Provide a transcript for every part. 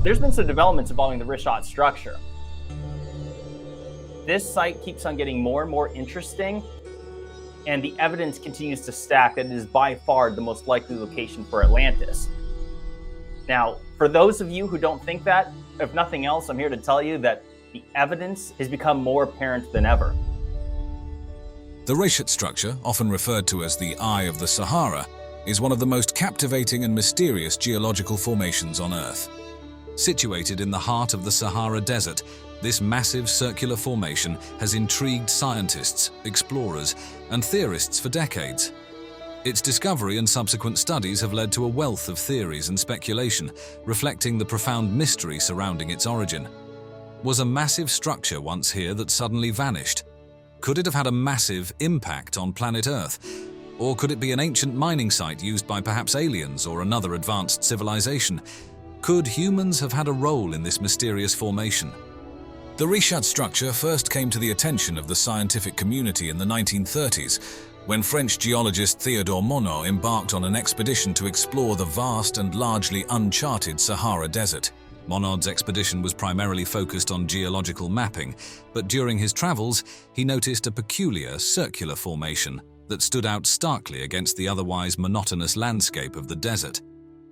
There's been some developments involving the Richat structure. This site keeps on getting more and more interesting, and the evidence continues to stack that it is by far the most likely location for Atlantis. Now, for those of you who don't think that, if nothing else, I'm here to tell you that the evidence has become more apparent than ever. The Richat structure, often referred to as the Eye of the Sahara, is one of the most captivating and mysterious geological formations on Earth. Situated in the heart of the Sahara Desert, this massive circular formation has intrigued scientists, explorers, and theorists for decades. Its discovery and subsequent studies have led to a wealth of theories and speculation, reflecting the profound mystery surrounding its origin. Was a massive structure once here that suddenly vanished? Could it have had a massive impact on planet Earth? Or could it be an ancient mining site used by perhaps aliens or another advanced civilization? Could humans have had a role in this mysterious formation? The Richat structure first came to the attention of the scientific community in the 1930s, when French geologist Théodore Monod embarked on an expedition to explore the vast and largely uncharted Sahara Desert. Monod's expedition was primarily focused on geological mapping, but during his travels, he noticed a peculiar circular formation that stood out starkly against the otherwise monotonous landscape of the desert.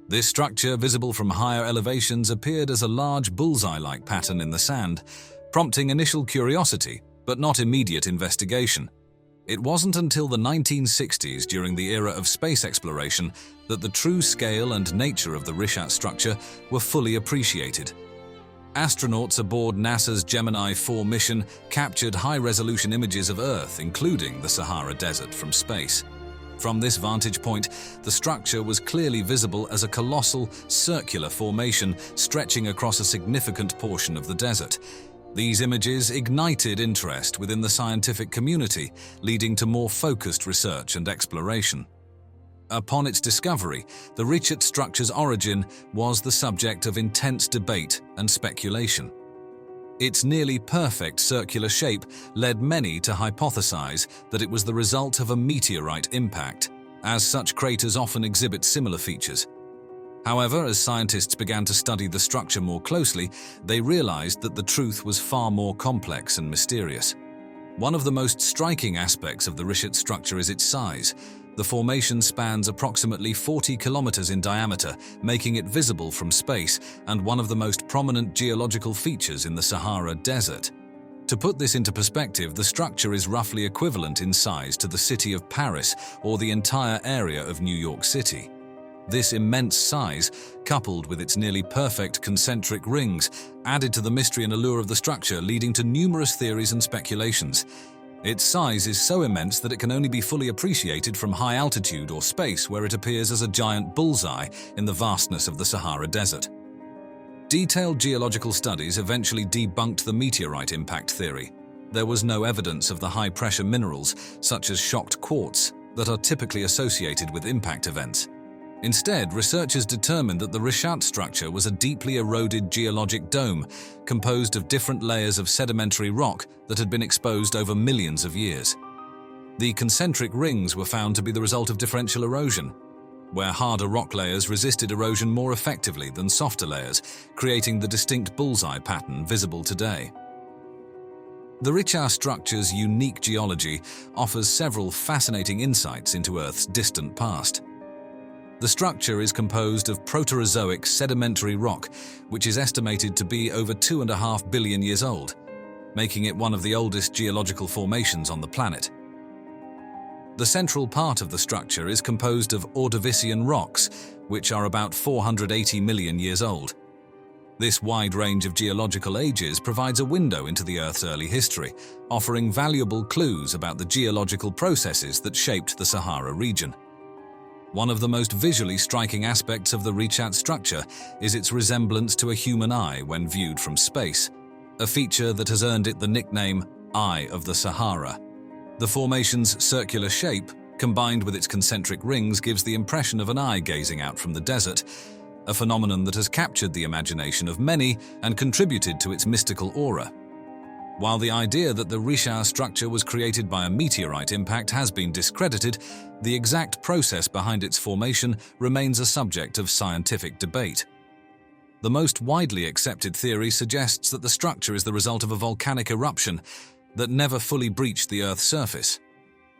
This structure, visible from higher elevations, appeared as a large bullseye-like pattern in the sand, prompting initial curiosity, but not immediate investigation. It wasn't until the 1960s, during the era of space exploration, that the true scale and nature of the Richat structure were fully appreciated. Astronauts aboard NASA's Gemini 4 mission captured high-resolution images of Earth, including the Sahara Desert, from space. From this vantage point, the structure was clearly visible as a colossal, circular formation stretching across a significant portion of the desert. These images ignited interest within the scientific community, leading to more focused research and exploration. Upon its discovery, the Richat structure's origin was the subject of intense debate and speculation. Its nearly perfect circular shape led many to hypothesize that it was the result of a meteorite impact, as such craters often exhibit similar features. However, as scientists began to study the structure more closely, they realized that the truth was far more complex and mysterious. One of the most striking aspects of the Richat structure is its size. The formation spans approximately 40 kilometers in diameter, making it visible from space and one of the most prominent geological features in the Sahara Desert. To put this into perspective, the structure is roughly equivalent in size to the city of Paris or the entire area of New York City. This immense size, coupled with its nearly perfect concentric rings, added to the mystery and allure of the structure, leading to numerous theories and speculations. Its size is so immense that it can only be fully appreciated from high altitude or space, where it appears as a giant bullseye in the vastness of the Sahara Desert. Detailed geological studies eventually debunked the meteorite impact theory. There was no evidence of the high-pressure minerals, such as shocked quartz, that are typically associated with impact events. Instead, researchers determined that the Richat structure was a deeply eroded geologic dome composed of different layers of sedimentary rock that had been exposed over millions of years. The concentric rings were found to be the result of differential erosion, where harder rock layers resisted erosion more effectively than softer layers, creating the distinct bullseye pattern visible today. The Richat structure's unique geology offers several fascinating insights into Earth's distant past. The structure is composed of Proterozoic sedimentary rock, which is estimated to be over 2.5 billion years old, making it one of the oldest geological formations on the planet. The central part of the structure is composed of Ordovician rocks, which are about 480 million years old. This wide range of geological ages provides a window into the Earth's early history, offering valuable clues about the geological processes that shaped the Sahara region. One of the most visually striking aspects of the Richat structure is its resemblance to a human eye when viewed from space, a feature that has earned it the nickname Eye of the Sahara. The formation's circular shape, combined with its concentric rings, gives the impression of an eye gazing out from the desert, a phenomenon that has captured the imagination of many and contributed to its mystical aura. While the idea that the Richat structure was created by a meteorite impact has been discredited, the exact process behind its formation remains a subject of scientific debate. The most widely accepted theory suggests that the structure is the result of a volcanic eruption that never fully breached the Earth's surface.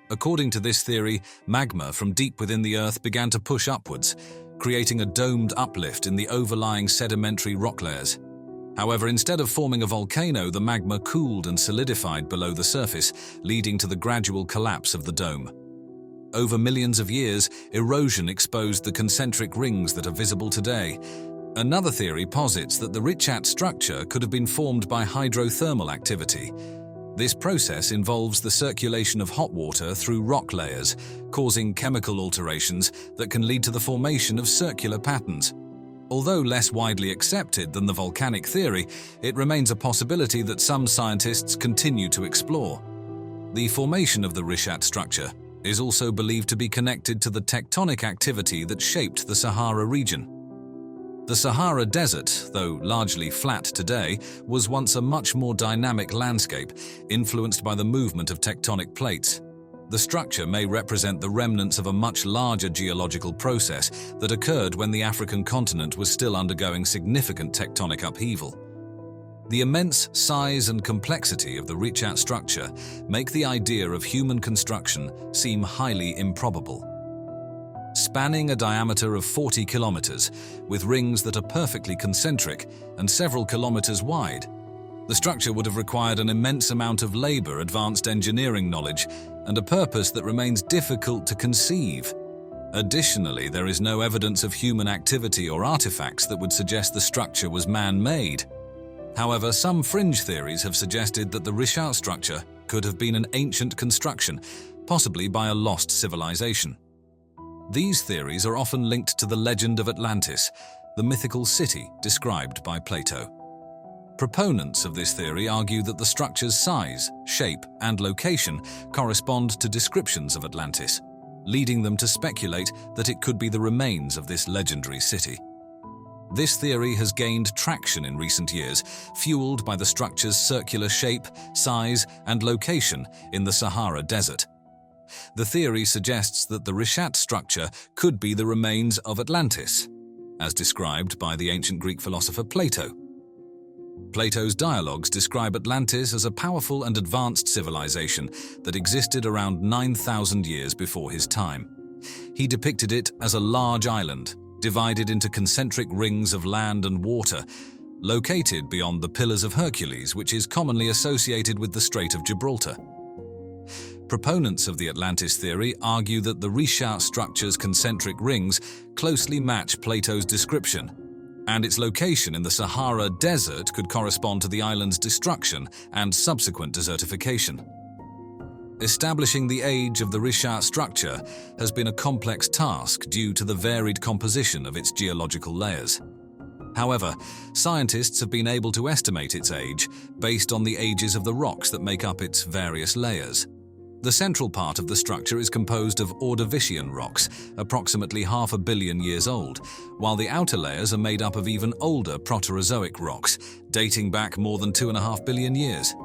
According to this theory, magma from deep within the Earth began to push upwards, creating a domed uplift in the overlying sedimentary rock layers. However, instead of forming a volcano, the magma cooled and solidified below the surface, leading to the gradual collapse of the dome. Over millions of years, erosion exposed the concentric rings that are visible today. Another theory posits that the Richat structure could have been formed by hydrothermal activity. This process involves the circulation of hot water through rock layers, causing chemical alterations that can lead to the formation of circular patterns. Although less widely accepted than the volcanic theory, it remains a possibility that some scientists continue to explore. The formation of the Richat structure is also believed to be connected to the tectonic activity that shaped the Sahara region. The Sahara Desert, though largely flat today, was once a much more dynamic landscape, influenced by the movement of tectonic plates. The structure may represent the remnants of a much larger geological process that occurred when the African continent was still undergoing significant tectonic upheaval. The immense size and complexity of the Richat structure make the idea of human construction seem highly improbable. Spanning a diameter of 40 kilometers, with rings that are perfectly concentric and several kilometers wide, the structure would have required an immense amount of labor, advanced engineering knowledge, and a purpose that remains difficult to conceive. Additionally, there is no evidence of human activity or artifacts that would suggest the structure was man-made. However, some fringe theories have suggested that the Richat structure could have been an ancient construction, possibly by a lost civilization. These theories are often linked to the legend of Atlantis, the mythical city described by Plato. Proponents of this theory argue that the structure's size, shape, and location correspond to descriptions of Atlantis, leading them to speculate that it could be the remains of this legendary city. This theory has gained traction in recent years, fueled by the structure's circular shape, size, and location in the Sahara Desert. The theory suggests that the Richat structure could be the remains of Atlantis, as described by the ancient Greek philosopher Plato. Plato's dialogues describe Atlantis as a powerful and advanced civilization that existed around 9,000 years before his time. He depicted it as a large island, divided into concentric rings of land and water, located beyond the Pillars of Hercules, which is commonly associated with the Strait of Gibraltar. Proponents of the Atlantis theory argue that the Richat structure's concentric rings closely match Plato's description, and its location in the Sahara Desert could correspond to the island's destruction and subsequent desertification. Establishing the age of the Richat structure has been a complex task due to the varied composition of its geological layers. However, scientists have been able to estimate its age based on the ages of the rocks that make up its various layers. The central part of the structure is composed of Ordovician rocks, approximately 500 million years old, while the outer layers are made up of even older Proterozoic rocks, dating back more than 2.5 billion years.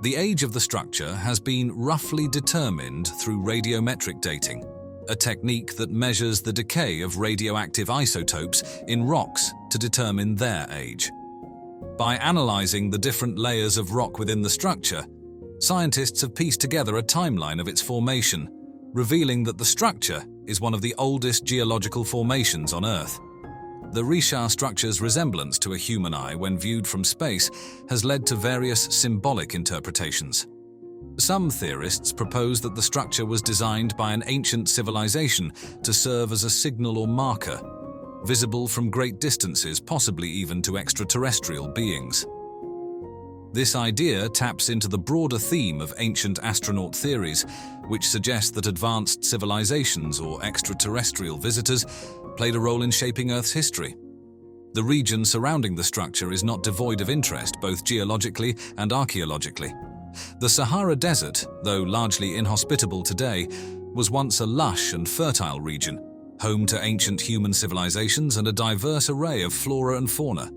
The age of the structure has been roughly determined through radiometric dating, a technique that measures the decay of radioactive isotopes in rocks to determine their age. By analyzing the different layers of rock within the structure, scientists have pieced together a timeline of its formation, revealing that the structure is one of the oldest geological formations on Earth. The Richat structure's resemblance to a human eye when viewed from space has led to various symbolic interpretations. Some theorists propose that the structure was designed by an ancient civilization to serve as a signal or marker, visible from great distances, possibly even to extraterrestrial beings. This idea taps into the broader theme of ancient astronaut theories, which suggest that advanced civilizations or extraterrestrial visitors played a role in shaping Earth's history. The region surrounding the structure is not devoid of interest, both geologically and archaeologically. The Sahara Desert, though largely inhospitable today, was once a lush and fertile region, home to ancient human civilizations and a diverse array of flora and fauna.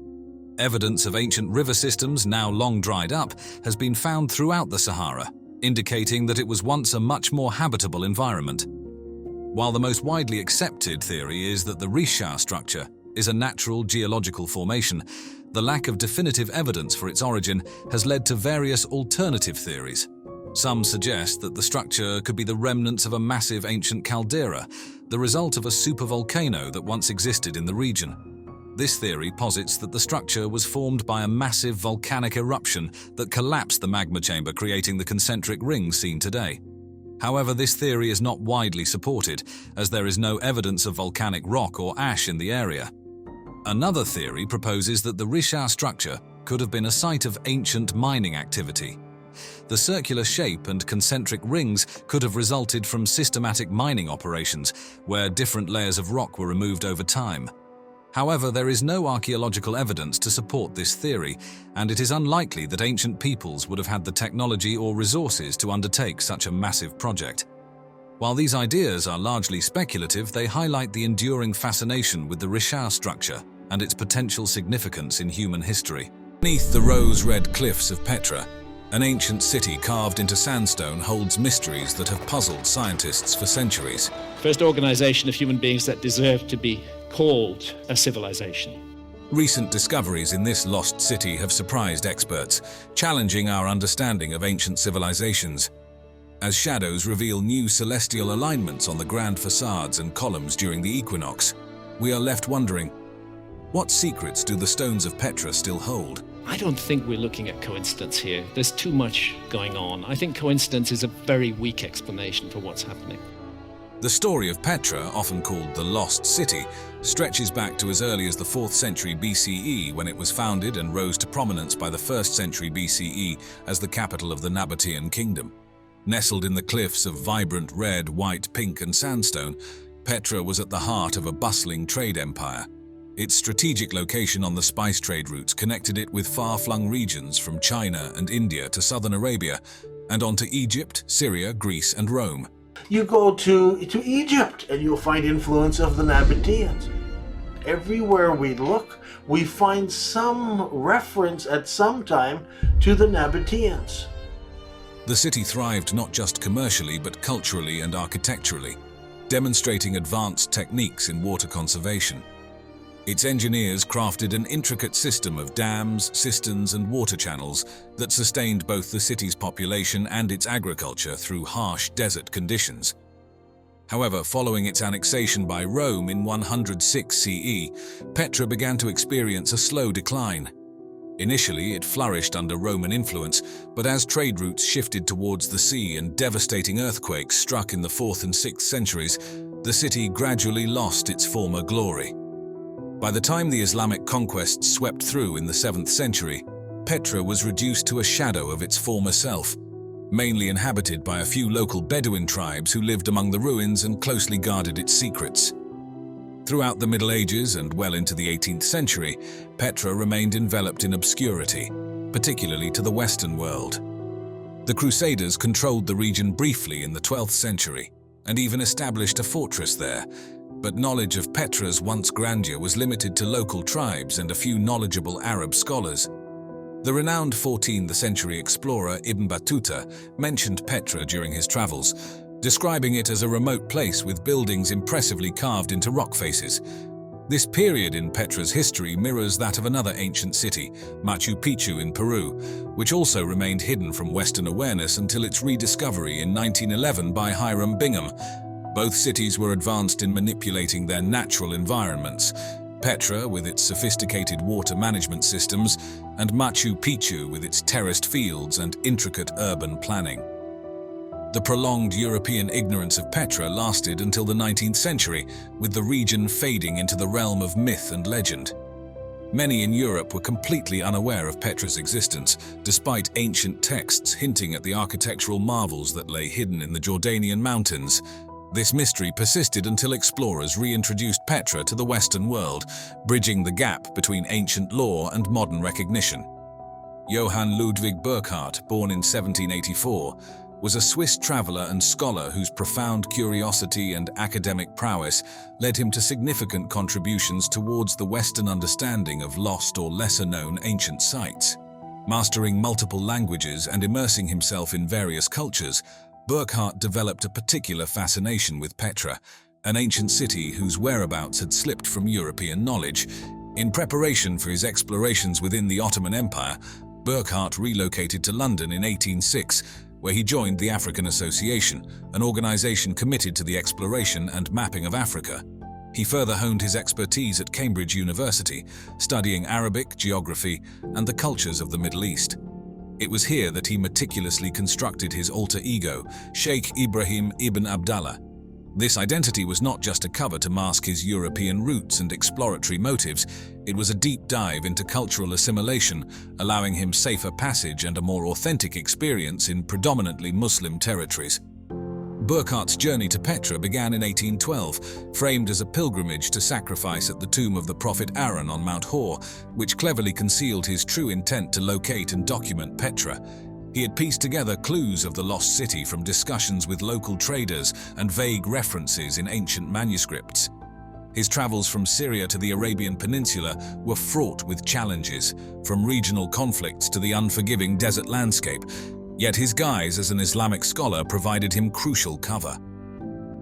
Evidence of ancient river systems, now long dried up, has been found throughout the Sahara, indicating that it was once a much more habitable environment. While the most widely accepted theory is that the Richat structure is a natural geological formation, the lack of definitive evidence for its origin has led to various alternative theories. Some suggest that the structure could be the remnants of a massive ancient caldera, the result of a supervolcano that once existed in the region. This theory posits that the structure was formed by a massive volcanic eruption that collapsed the magma chamber, creating the concentric rings seen today. However, this theory is not widely supported, as there is no evidence of volcanic rock or ash in the area. Another theory proposes that the Richat structure could have been a site of ancient mining activity. The circular shape and concentric rings could have resulted from systematic mining operations, where different layers of rock were removed over time. However, there is no archaeological evidence to support this theory, and it is unlikely that ancient peoples would have had the technology or resources to undertake such a massive project. While these ideas are largely speculative, they highlight the enduring fascination with the Richat structure and its potential significance in human history. Beneath the rose-red cliffs of Petra, an ancient city carved into sandstone holds mysteries that have puzzled scientists for centuries. First organization of human beings that deserved to be called a civilization. Recent discoveries in this lost city have surprised experts, challenging our understanding of ancient civilizations. As shadows reveal new celestial alignments on the grand facades and columns during the equinox, we are left wondering, what secrets do the stones of Petra still hold? I don't think we're looking at coincidence here. There's too much going on. I think coincidence is a very weak explanation for what's happening. The story of Petra, often called the Lost City, stretches back to as early as the 4th century BCE, when it was founded and rose to prominence by the 1st century BCE as the capital of the Nabatean kingdom. Nestled in the cliffs of vibrant red, white, pink and sandstone, Petra was at the heart of a bustling trade empire. Its strategic location on the spice trade routes connected it with far-flung regions from China and India to southern Arabia, and on to Egypt, Syria, Greece and Rome. You go to Egypt and you'll find influence of the Nabateans. Everywhere we look, we find some reference at some time to the Nabateans. The city thrived not just commercially but culturally and architecturally, demonstrating advanced techniques in water conservation. Its engineers crafted an intricate system of dams, cisterns and water channels that sustained both the city's population and its agriculture through harsh desert conditions. However, following its annexation by Rome in 106 CE, Petra began to experience a slow decline. Initially, it flourished under Roman influence, but as trade routes shifted towards the sea and devastating earthquakes struck in the 4th and 6th centuries, the city gradually lost its former glory. By the time the Islamic conquests swept through in the 7th century, Petra was reduced to a shadow of its former self, mainly inhabited by a few local Bedouin tribes who lived among the ruins and closely guarded its secrets. Throughout the Middle Ages and well into the 18th century, Petra remained enveloped in obscurity, particularly to the Western world. The Crusaders controlled the region briefly in the 12th century and even established a fortress there, but knowledge of Petra's once grandeur was limited to local tribes and a few knowledgeable Arab scholars. The renowned 14th century explorer Ibn Battuta mentioned Petra during his travels, describing it as a remote place with buildings impressively carved into rock faces. This period in Petra's history mirrors that of another ancient city, Machu Picchu in Peru, which also remained hidden from Western awareness until its rediscovery in 1911 by Hiram Bingham. Both cities were advanced in manipulating their natural environments, Petra with its sophisticated water management systems, and Machu Picchu with its terraced fields and intricate urban planning. The prolonged European ignorance of Petra lasted until the 19th century, with the region fading into the realm of myth and legend. Many in Europe were completely unaware of Petra's existence, despite ancient texts hinting at the architectural marvels that lay hidden in the Jordanian mountains. This mystery persisted until explorers reintroduced Petra to the Western world, bridging the gap between ancient lore and modern recognition. Johann Ludwig Burckhardt, born in 1784, was a Swiss traveler and scholar whose profound curiosity and academic prowess led him to significant contributions towards the Western understanding of lost or lesser-known ancient sites. Mastering multiple languages and immersing himself in various cultures, Burckhardt developed a particular fascination with Petra, an ancient city whose whereabouts had slipped from European knowledge. In preparation for his explorations within the Ottoman Empire, Burckhardt relocated to London in 1806, where he joined the African Association, an organization committed to the exploration and mapping of Africa. He further honed his expertise at Cambridge University, studying Arabic, geography, and the cultures of the Middle East. It was here that he meticulously constructed his alter ego, Sheikh Ibrahim ibn Abdallah. This identity was not just a cover to mask his European roots and exploratory motives, it was a deep dive into cultural assimilation, allowing him safer passage and a more authentic experience in predominantly Muslim territories. Burckhardt's journey to Petra began in 1812, framed as a pilgrimage to sacrifice at the tomb of the prophet Aaron on Mount Hor, which cleverly concealed his true intent to locate and document Petra. He had pieced together clues of the lost city from discussions with local traders and vague references in ancient manuscripts. His travels from Syria to the Arabian Peninsula were fraught with challenges, from regional conflicts to the unforgiving desert landscape. Yet his guise as an Islamic scholar provided him crucial cover.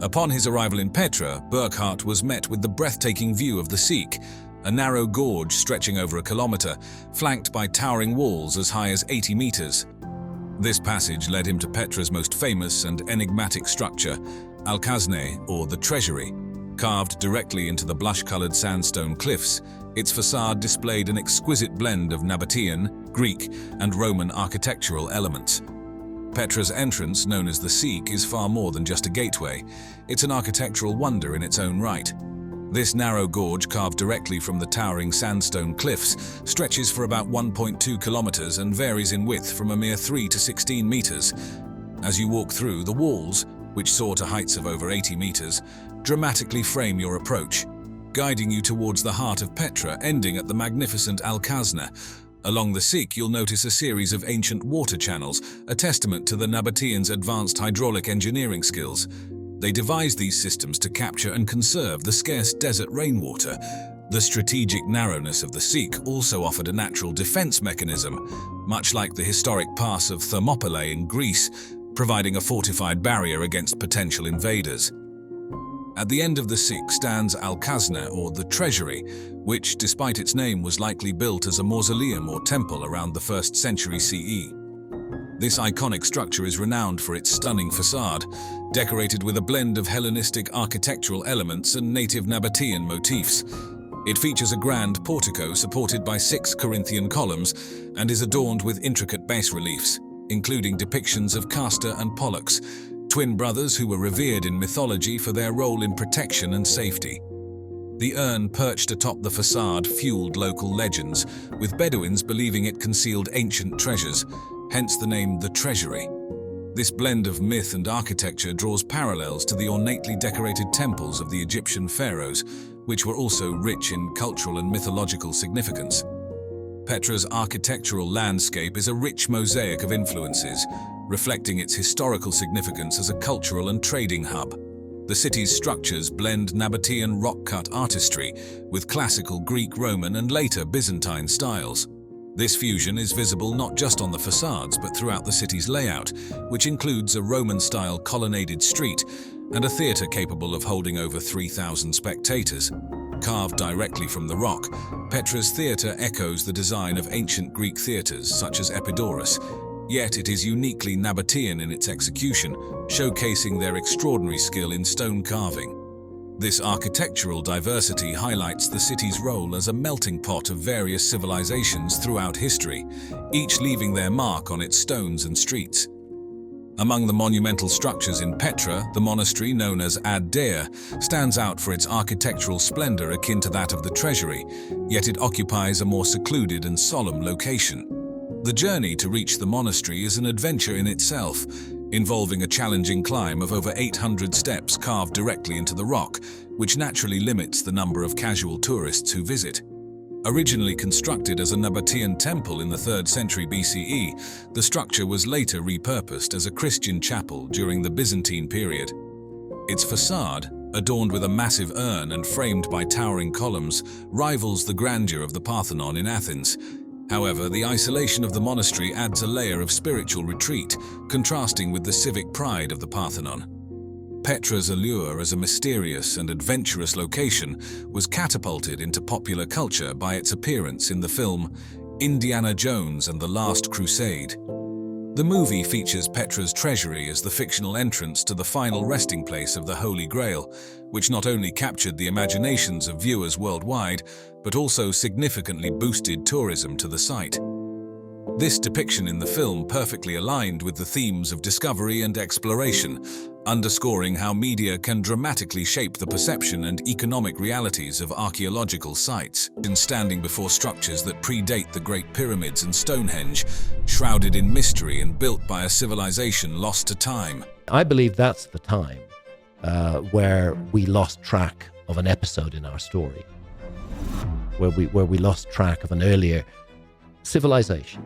Upon his arrival in Petra, Burckhardt was met with the breathtaking view of the Sikh, a narrow gorge stretching over a kilometer, flanked by towering walls as high as 80 meters. This passage led him to Petra's most famous and enigmatic structure, Al-Khazneh, or the Treasury. Carved directly into the blush-colored sandstone cliffs, its facade displayed an exquisite blend of Nabatean, Greek, and Roman architectural elements. Petra's entrance, known as the Sikh, is far more than just a gateway. It's an architectural wonder in its own right. This narrow gorge, carved directly from the towering sandstone cliffs, stretches for about 1.2 kilometers and varies in width from a mere 3 to 16 meters. As you walk through, the walls, which soar to heights of over 80 meters, dramatically frame your approach, guiding you towards the heart of Petra, ending at the magnificent Al-Khazneh. Along the Sikh, you'll notice a series of ancient water channels, a testament to the Nabateans' advanced hydraulic engineering skills. They devised these systems to capture and conserve the scarce desert rainwater. The strategic narrowness of the Sikh also offered a natural defense mechanism, much like the historic pass of Thermopylae in Greece, providing a fortified barrier against potential invaders. At the end of the Sikh stands Al-Khazneh, or the Treasury, which, despite its name, was likely built as a mausoleum or temple around the 1st century CE. This iconic structure is renowned for its stunning facade, decorated with a blend of Hellenistic architectural elements and native Nabatean motifs. It features a grand portico supported by 6 Corinthian columns and is adorned with intricate bas-reliefs, including depictions of Castor and Pollux, twin brothers who were revered in mythology for their role in protection and safety. The urn perched atop the facade fueled local legends, with Bedouins believing it concealed ancient treasures, hence the name the Treasury. This blend of myth and architecture draws parallels to the ornately decorated temples of the Egyptian pharaohs, which were also rich in cultural and mythological significance. Petra's architectural landscape is a rich mosaic of influences, reflecting its historical significance as a cultural and trading hub. The city's structures blend Nabatean rock-cut artistry with classical Greek, Roman, and later Byzantine styles. This fusion is visible not just on the facades but throughout the city's layout, which includes a Roman-style colonnaded street and a theatre capable of holding over 3,000 spectators. Carved directly from the rock, Petra's theatre echoes the design of ancient Greek theatres such as Epidaurus, yet it is uniquely Nabatean in its execution, showcasing their extraordinary skill in stone carving. This architectural diversity highlights the city's role as a melting pot of various civilizations throughout history, each leaving their mark on its stones and streets. Among the monumental structures in Petra, the monastery known as Ad-Dair stands out for its architectural splendor akin to that of the Treasury, yet it occupies a more secluded and solemn location. The journey to reach the monastery is an adventure in itself, involving a challenging climb of over 800 steps carved directly into the rock, which naturally limits the number of casual tourists who visit. Originally constructed as a Nabatean temple in the 3rd century BCE, the structure was later repurposed as a Christian chapel during the Byzantine period. Its facade, adorned with a massive urn and framed by towering columns, rivals the grandeur of the Parthenon in Athens. However, the isolation of the monastery adds a layer of spiritual retreat, contrasting with the civic pride of the Parthenon. Petra's allure as a mysterious and adventurous location was catapulted into popular culture by its appearance in the film Indiana Jones and the Last Crusade. The movie features Petra's treasury as the fictional entrance to the final resting place of the Holy Grail, which not only captured the imaginations of viewers worldwide, but also significantly boosted tourism to the site. This depiction in the film perfectly aligned with the themes of discovery and exploration, underscoring how media can dramatically shape the perception and economic realities of archaeological sites. In standing before structures that predate the Great Pyramids and Stonehenge, shrouded in mystery and built by a civilization lost to time. I believe that's the time where we lost track of an episode in our story, where we lost track of an earlier civilization.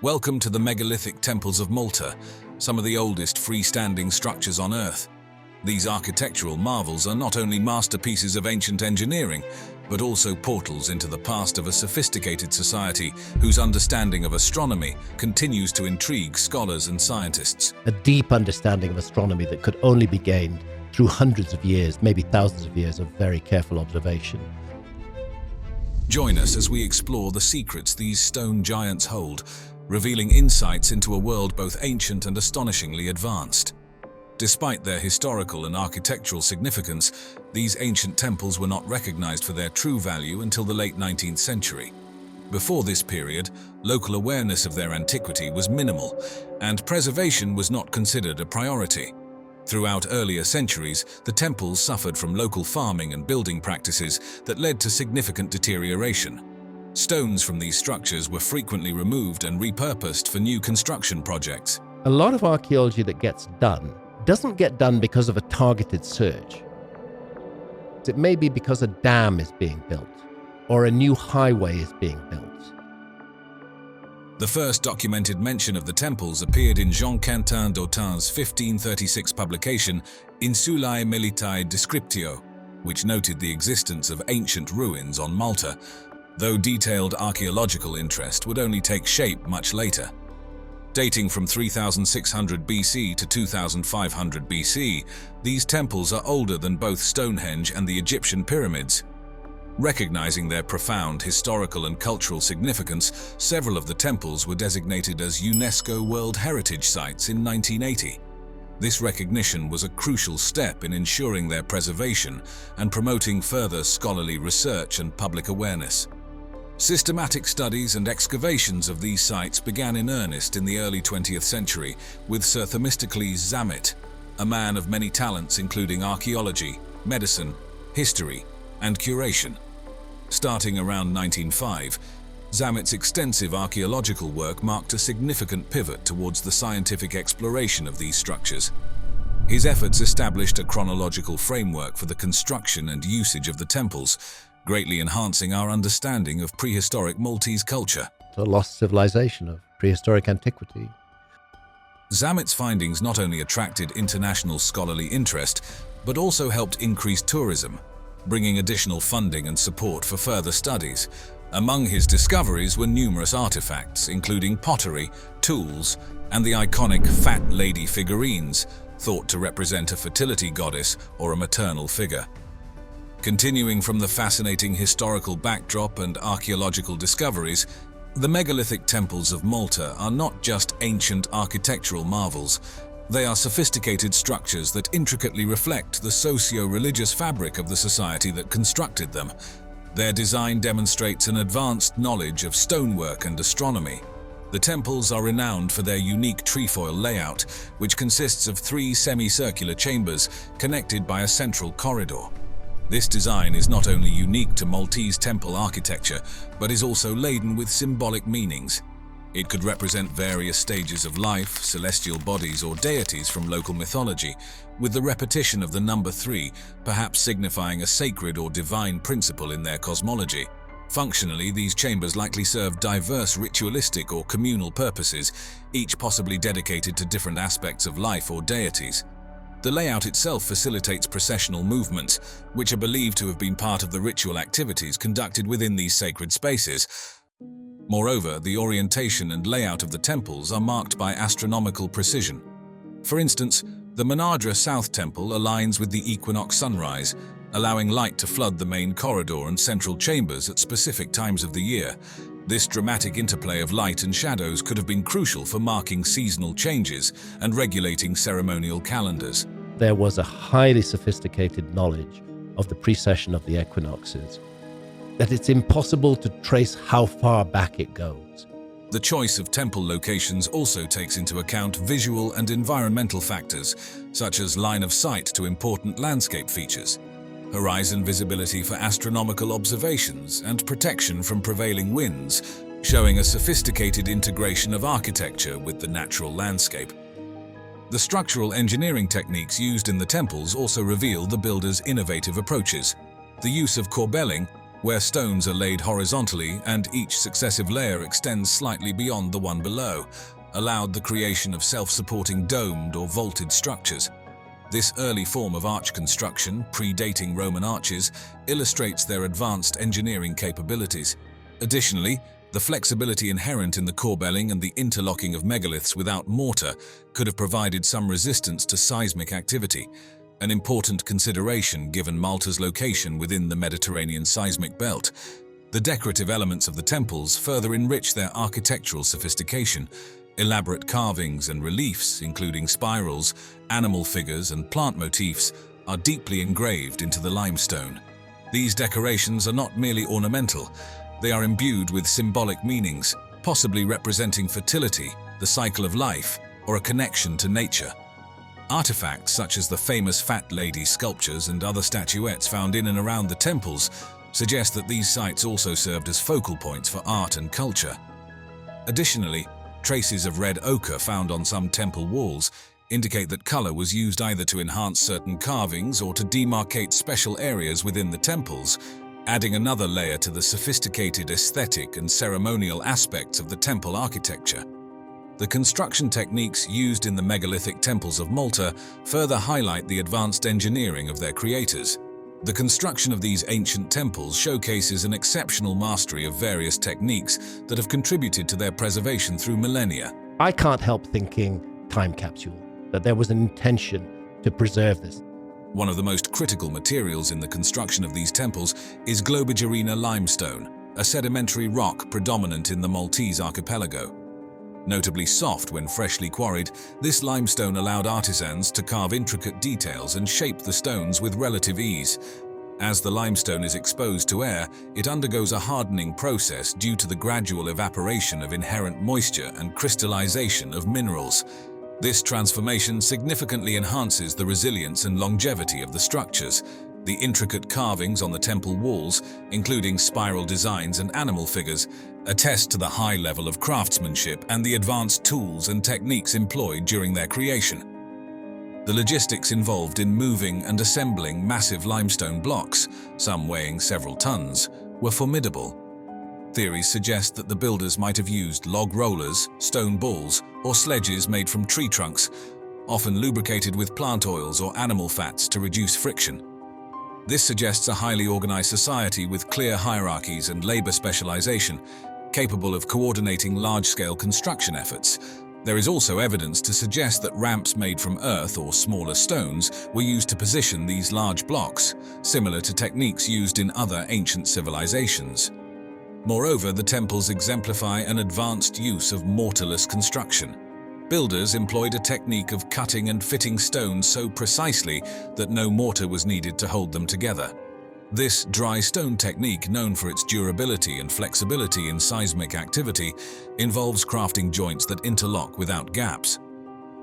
Welcome to the megalithic temples of Malta, some of the oldest freestanding structures on Earth. These architectural marvels are not only masterpieces of ancient engineering, but also portals into the past of a sophisticated society whose understanding of astronomy continues to intrigue scholars and scientists. A deep understanding of astronomy that could only be gained through hundreds of years, maybe thousands of years of very careful observation. Join us as we explore the secrets these stone giants hold, revealing insights into a world both ancient and astonishingly advanced. Despite their historical and architectural significance, these ancient temples were not recognized for their true value until the late 19th century. Before this period, local awareness of their antiquity was minimal, and preservation was not considered a priority. Throughout earlier centuries, the temples suffered from local farming and building practices that led to significant deterioration. Stones from these structures were frequently removed and repurposed for new construction projects. A lot of archaeology that gets done doesn't get done because of a targeted search. It may be because a dam is being built or a new highway is being built. The first documented mention of the temples appeared in Jean-Quentin d'Autun's 1536 publication Insulae Militae Descriptio, which noted the existence of ancient ruins on Malta, though detailed archaeological interest would only take shape much later. Dating from 3600 BC to 2500 BC, these temples are older than both Stonehenge and the Egyptian pyramids. Recognizing their profound historical and cultural significance, several of the temples were designated as UNESCO World Heritage Sites in 1980. This recognition was a crucial step in ensuring their preservation and promoting further scholarly research and public awareness. Systematic studies and excavations of these sites began in earnest in the early 20th century with Sir Themistocles Zamet, a man of many talents including archaeology, medicine, history, and curation. Starting around 1905, Zamet's extensive archaeological work marked a significant pivot towards the scientific exploration of these structures. His efforts established a chronological framework for the construction and usage of the temples, greatly enhancing our understanding of prehistoric Maltese culture. A lost civilization of prehistoric antiquity. Zamet's findings not only attracted international scholarly interest, but also helped increase tourism, bringing additional funding and support for further studies. Among his discoveries were numerous artifacts, including pottery, tools, and the iconic Fat Lady figurines, thought to represent a fertility goddess or a maternal figure. Continuing from the fascinating historical backdrop and archaeological discoveries, the megalithic temples of Malta are not just ancient architectural marvels. They are sophisticated structures that intricately reflect the socio-religious fabric of the society that constructed them. Their design demonstrates an advanced knowledge of stonework and astronomy. The temples are renowned for their unique trefoil layout, which consists of 3 semicircular chambers connected by a central corridor. This design is not only unique to Maltese temple architecture, but is also laden with symbolic meanings. It could represent various stages of life, celestial bodies, or deities from local mythology, with the repetition of the number 3 perhaps signifying a sacred or divine principle in their cosmology. Functionally, these chambers likely serve diverse ritualistic or communal purposes, each possibly dedicated to different aspects of life or deities. The layout itself facilitates processional movements, which are believed to have been part of the ritual activities conducted within these sacred spaces. Moreover, the orientation and layout of the temples are marked by astronomical precision. For instance, The Manadra South Temple aligns with the equinox sunrise, allowing light to flood the main corridor and central chambers at specific times of the year. This dramatic interplay of light and shadows could have been crucial for marking seasonal changes and regulating ceremonial calendars. There was a highly sophisticated knowledge of the precession of the equinoxes, that it's impossible to trace how far back it goes. The choice of temple locations also takes into account visual and environmental factors, such as line of sight to important landscape features, horizon visibility for astronomical observations, and protection from prevailing winds, showing a sophisticated integration of architecture with the natural landscape. The structural engineering techniques used in the temples also reveal the builders' innovative approaches. The use of corbelling, where stones are laid horizontally and each successive layer extends slightly beyond the one below, allowed the creation of self-supporting domed or vaulted structures. This early form of arch construction, predating Roman arches, illustrates their advanced engineering capabilities. Additionally, the flexibility inherent in the corbelling and the interlocking of megaliths without mortar could have provided some resistance to seismic activity, an important consideration given Malta's location within the Mediterranean seismic belt. The decorative elements of the temples further enrich their architectural sophistication. Elaborate carvings and reliefs, including spirals, animal figures, and plant motifs, are deeply engraved into the limestone. These decorations are not merely ornamental, they are imbued with symbolic meanings, possibly representing fertility, the cycle of life, or a connection to nature. Artifacts such as the famous Fat Lady sculptures and other statuettes found in and around the temples suggest that these sites also served as focal points for art and culture. Additionally, traces of red ochre found on some temple walls indicate that color was used either to enhance certain carvings or to demarcate special areas within the temples, adding another layer to the sophisticated aesthetic and ceremonial aspects of the temple architecture. The construction techniques used in the megalithic temples of Malta further highlight the advanced engineering of their creators. The construction of these ancient temples showcases an exceptional mastery of various techniques that have contributed to their preservation through millennia. I can't help thinking time capsule, that there was an intention to preserve this. One of the most critical materials in the construction of these temples is Globigerina limestone, a sedimentary rock predominant in the Maltese archipelago. Notably soft when freshly quarried, this limestone allowed artisans to carve intricate details and shape the stones with relative ease. As the limestone is exposed to air, it undergoes a hardening process due to the gradual evaporation of inherent moisture and crystallization of minerals. This transformation significantly enhances the resilience and longevity of the structures. The intricate carvings on the temple walls, including spiral designs and animal figures, attest to the high level of craftsmanship and the advanced tools and techniques employed during their creation. The logistics involved in moving and assembling massive limestone blocks, some weighing several tons, were formidable. Theories suggest that the builders might have used log rollers, stone balls, or sledges made from tree trunks, often lubricated with plant oils or animal fats to reduce friction. This suggests a highly organized society with clear hierarchies and labor specialization, capable of coordinating large-scale construction efforts. There is also evidence to suggest that ramps made from earth or smaller stones were used to position these large blocks, similar to techniques used in other ancient civilizations. Moreover, the temples exemplify an advanced use of mortarless construction. Builders employed a technique of cutting and fitting stones so precisely that no mortar was needed to hold them together. This dry stone technique, known for its durability and flexibility in seismic activity, involves crafting joints that interlock without gaps.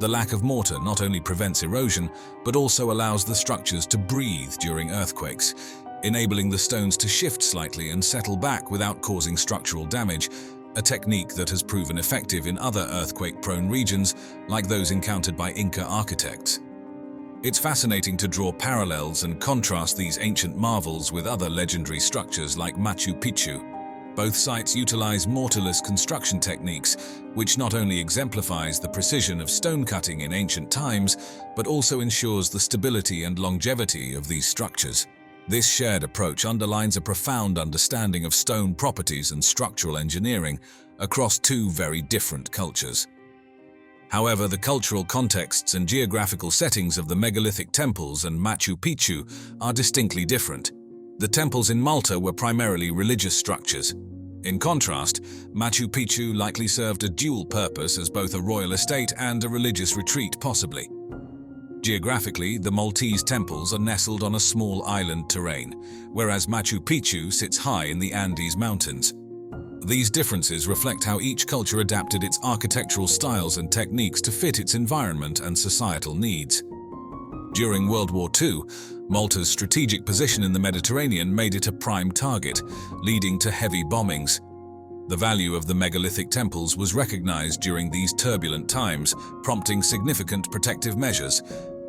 The lack of mortar not only prevents erosion, but also allows the structures to breathe during earthquakes, enabling the stones to shift slightly and settle back without causing structural damage, a technique that has proven effective in other earthquake-prone regions like those encountered by Inca architects. It's fascinating to draw parallels and contrast these ancient marvels with other legendary structures like Machu Picchu. Both sites utilize mortarless construction techniques, which not only exemplifies the precision of stone cutting in ancient times, but also ensures the stability and longevity of these structures. This shared approach underlines a profound understanding of stone properties and structural engineering across two very different cultures. However, the cultural contexts and geographical settings of the megalithic temples and Machu Picchu are distinctly different. The temples in Malta were primarily religious structures. In contrast, Machu Picchu likely served a dual purpose as both a royal estate and a religious retreat, possibly. Geographically, the Maltese temples are nestled on a small island terrain, whereas Machu Picchu sits high in the Andes Mountains. These differences reflect how each culture adapted its architectural styles and techniques to fit its environment and societal needs. During World War II, Malta's strategic position in the Mediterranean made it a prime target, leading to heavy bombings. The value of the megalithic temples was recognized during these turbulent times, prompting significant protective measures.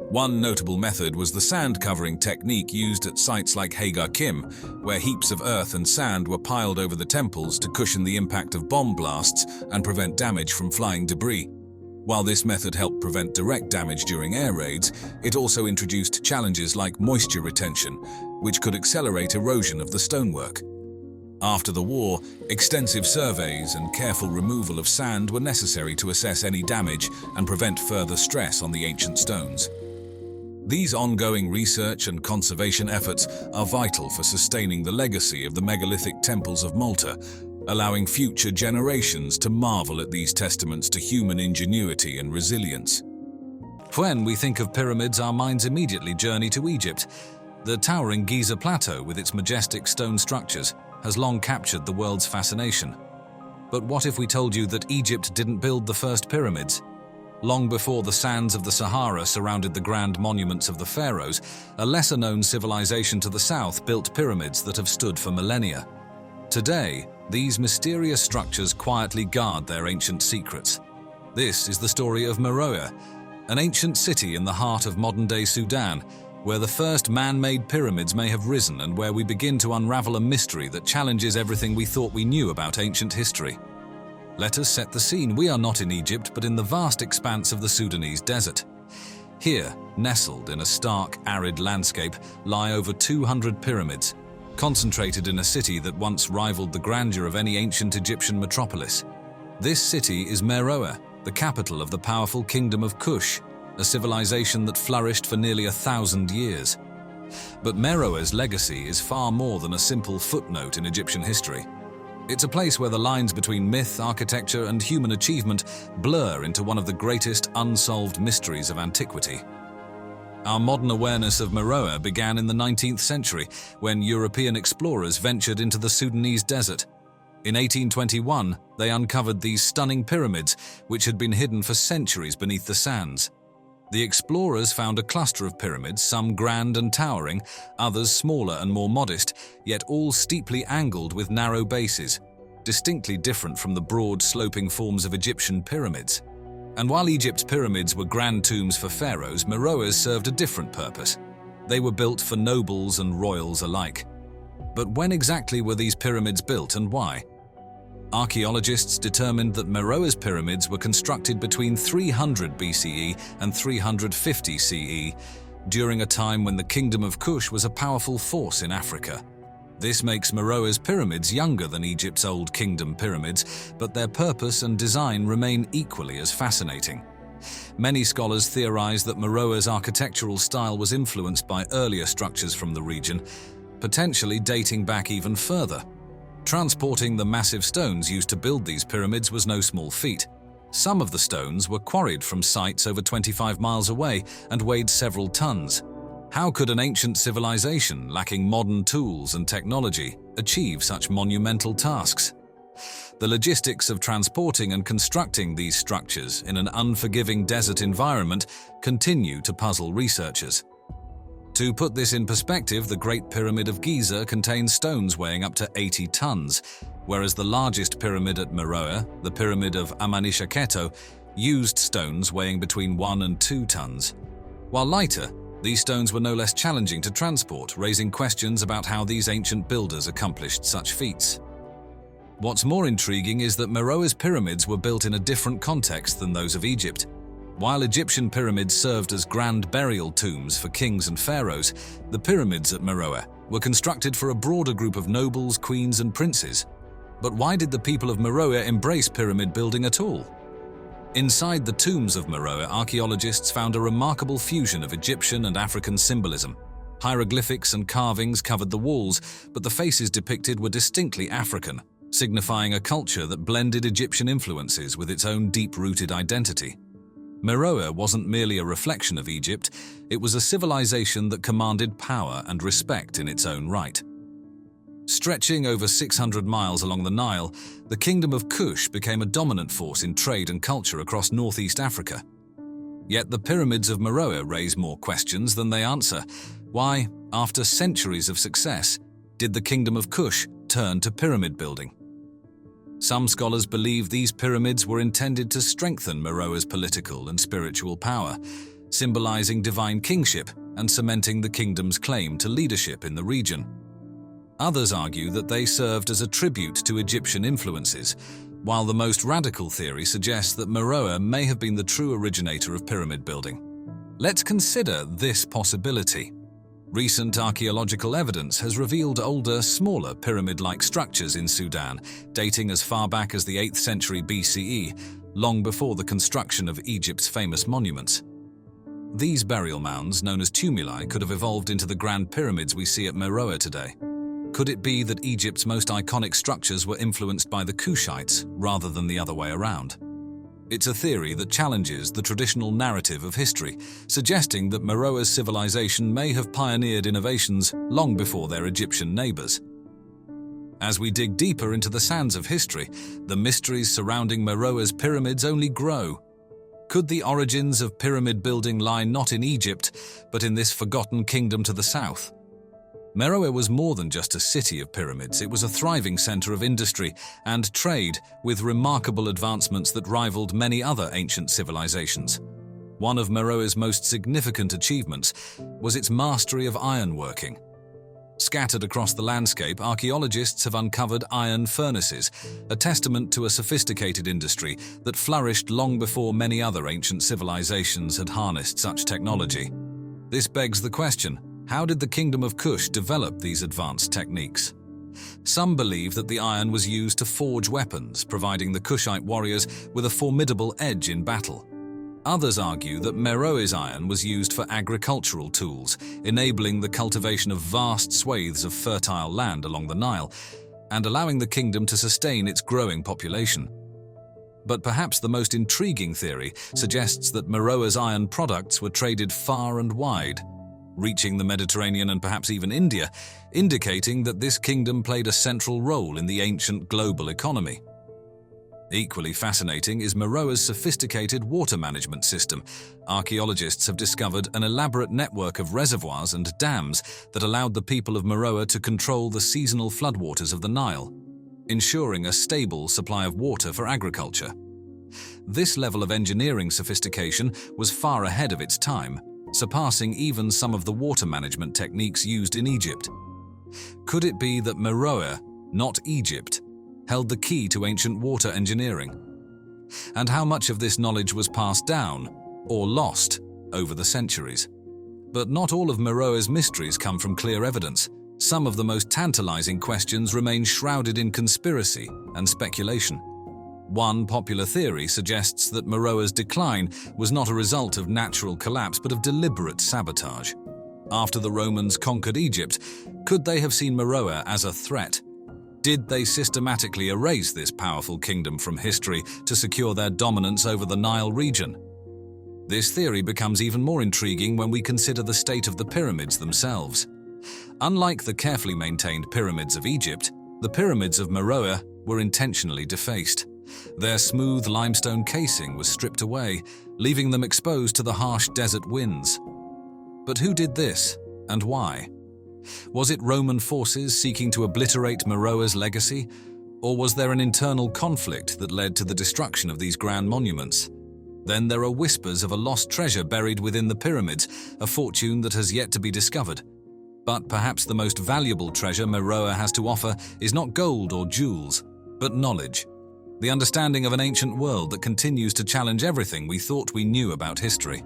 One notable method was the sand covering technique used at sites like Hagar Kim, where heaps of earth and sand were piled over the temples to cushion the impact of bomb blasts and prevent damage from flying debris. While this method helped prevent direct damage during air raids, it also introduced challenges like moisture retention, which could accelerate erosion of the stonework. After the war, extensive surveys and careful removal of sand were necessary to assess any damage and prevent further stress on the ancient stones. These ongoing research and conservation efforts are vital for sustaining the legacy of the megalithic temples of Malta, allowing future generations to marvel at these testaments to human ingenuity and resilience. When we think of pyramids, our minds immediately journey to Egypt. The towering Giza Plateau, with its majestic stone structures, has long captured the world's fascination. But what if we told you that Egypt didn't build the first pyramids? Long before the sands of the Sahara surrounded the grand monuments of the pharaohs, a lesser-known civilization to the south built pyramids that have stood for millennia. Today, these mysterious structures quietly guard their ancient secrets. This is the story of Meroe, an ancient city in the heart of modern-day Sudan, where the first man-made pyramids may have risen and where we begin to unravel a mystery that challenges everything we thought we knew about ancient history. Let us set the scene. We are not in Egypt, but in the vast expanse of the Sudanese desert. Here, nestled in a stark, arid landscape, lie over 200 pyramids, concentrated in a city that once rivaled the grandeur of any ancient Egyptian metropolis. This city is Meroe, the capital of the powerful kingdom of Kush, a civilization that flourished for nearly 1,000 years. But Meroe's legacy is far more than a simple footnote in Egyptian history. It's a place where the lines between myth, architecture, and human achievement blur into one of the greatest unsolved mysteries of antiquity. Our modern awareness of Meroe began in the 19th century, when European explorers ventured into the Sudanese desert. In 1821, they uncovered these stunning pyramids, which had been hidden for centuries beneath the sands. The explorers found a cluster of pyramids, some grand and towering, others smaller and more modest, yet all steeply angled with narrow bases, distinctly different from the broad, sloping forms of Egyptian pyramids. And while Egypt's pyramids were grand tombs for pharaohs, Meroe's served a different purpose. They were built for nobles and royals alike. But when exactly were these pyramids built and why? Archaeologists determined that Meroe's pyramids were constructed between 300 BCE and 350 CE, during a time when the Kingdom of Kush was a powerful force in Africa. This makes Meroe's pyramids younger than Egypt's Old Kingdom pyramids, but their purpose and design remain equally as fascinating. Many scholars theorize that Meroe's architectural style was influenced by earlier structures from the region, potentially dating back even further. Transporting the massive stones used to build these pyramids was no small feat. Some of the stones were quarried from sites over 25 miles away and weighed several tons. How could an ancient civilization lacking modern tools and technology achieve such monumental tasks? The logistics of transporting and constructing these structures in an unforgiving desert environment continue to puzzle researchers. To put this in perspective, the Great Pyramid of Giza contains stones weighing up to 80 tons, whereas the largest pyramid at Meroe, the Pyramid of Amenishaketo, used stones weighing between 1 and 2 tons. While lighter, these stones were no less challenging to transport, raising questions about how these ancient builders accomplished such feats. What's more intriguing is that Meroe's pyramids were built in a different context than those of Egypt. While Egyptian pyramids served as grand burial tombs for kings and pharaohs, the pyramids at Meroe were constructed for a broader group of nobles, queens, and princes. But why did the people of Meroe embrace pyramid building at all? Inside the tombs of Meroe, archaeologists found a remarkable fusion of Egyptian and African symbolism. Hieroglyphics and carvings covered the walls, but the faces depicted were distinctly African, signifying a culture that blended Egyptian influences with its own deep-rooted identity. Meroe wasn't merely a reflection of Egypt, it was a civilization that commanded power and respect in its own right. Stretching over 600 miles along the Nile, the Kingdom of Kush became a dominant force in trade and culture across northeast Africa. Yet the pyramids of Meroe raise more questions than they answer. Why, after centuries of success, did the Kingdom of Kush turn to pyramid building? Some scholars believe these pyramids were intended to strengthen Meroe's political and spiritual power, symbolizing divine kingship and cementing the kingdom's claim to leadership in the region. Others argue that they served as a tribute to Egyptian influences, while the most radical theory suggests that Meroe may have been the true originator of pyramid building. Let's consider this possibility. Recent archaeological evidence has revealed older, smaller pyramid-like structures in Sudan, dating as far back as the 8th century BCE, long before the construction of Egypt's famous monuments. These burial mounds, known as tumuli, could have evolved into the grand pyramids we see at Meroe today. Could it be that Egypt's most iconic structures were influenced by the Kushites rather than the other way around? It's a theory that challenges the traditional narrative of history, suggesting that Meroe's civilization may have pioneered innovations long before their Egyptian neighbors. As we dig deeper into the sands of history, the mysteries surrounding Meroe's pyramids only grow. Could the origins of pyramid building lie not in Egypt, but in this forgotten kingdom to the south? Meroe was more than just a city of pyramids. It was a thriving center of industry and trade with remarkable advancements that rivaled many other ancient civilizations. One of Meroe's most significant achievements was its mastery of ironworking. Scattered across the landscape, archaeologists have uncovered iron furnaces, a testament to a sophisticated industry that flourished long before many other ancient civilizations had harnessed such technology. This begs the question: how did the Kingdom of Kush develop these advanced techniques? Some believe that the iron was used to forge weapons, providing the Kushite warriors with a formidable edge in battle. Others argue that Meroe's iron was used for agricultural tools, enabling the cultivation of vast swathes of fertile land along the Nile, and allowing the kingdom to sustain its growing population. But perhaps the most intriguing theory suggests that Meroe's iron products were traded far and wide, reaching the Mediterranean and perhaps even India, indicating that this kingdom played a central role in the ancient global economy. Equally fascinating is Meroe's sophisticated water management system. Archaeologists have discovered an elaborate network of reservoirs and dams that allowed the people of Meroe to control the seasonal floodwaters of the Nile, ensuring a stable supply of water for agriculture. This level of engineering sophistication was far ahead of its time, surpassing even some of the water management techniques used in Egypt. Could it be that Meroe, not Egypt, held the key to ancient water engineering? And how much of this knowledge was passed down or lost over the centuries? But not all of Meroe's mysteries come from clear evidence. Some of the most tantalizing questions remain shrouded in conspiracy and speculation. One popular theory suggests that Meroe's decline was not a result of natural collapse but of deliberate sabotage. After the Romans conquered Egypt, could they have seen Meroe as a threat? Did they systematically erase this powerful kingdom from history to secure their dominance over the Nile region? This theory becomes even more intriguing when we consider the state of the pyramids themselves. Unlike the carefully maintained pyramids of Egypt, the pyramids of Meroe were intentionally defaced. Their smooth limestone casing was stripped away, leaving them exposed to the harsh desert winds. But who did this, and why? Was it Roman forces seeking to obliterate Meroe's legacy, or was there an internal conflict that led to the destruction of these grand monuments? Then there are whispers of a lost treasure buried within the pyramids, a fortune that has yet to be discovered. But perhaps the most valuable treasure Meroe has to offer is not gold or jewels, but knowledge. The understanding of an ancient world that continues to challenge everything we thought we knew about history.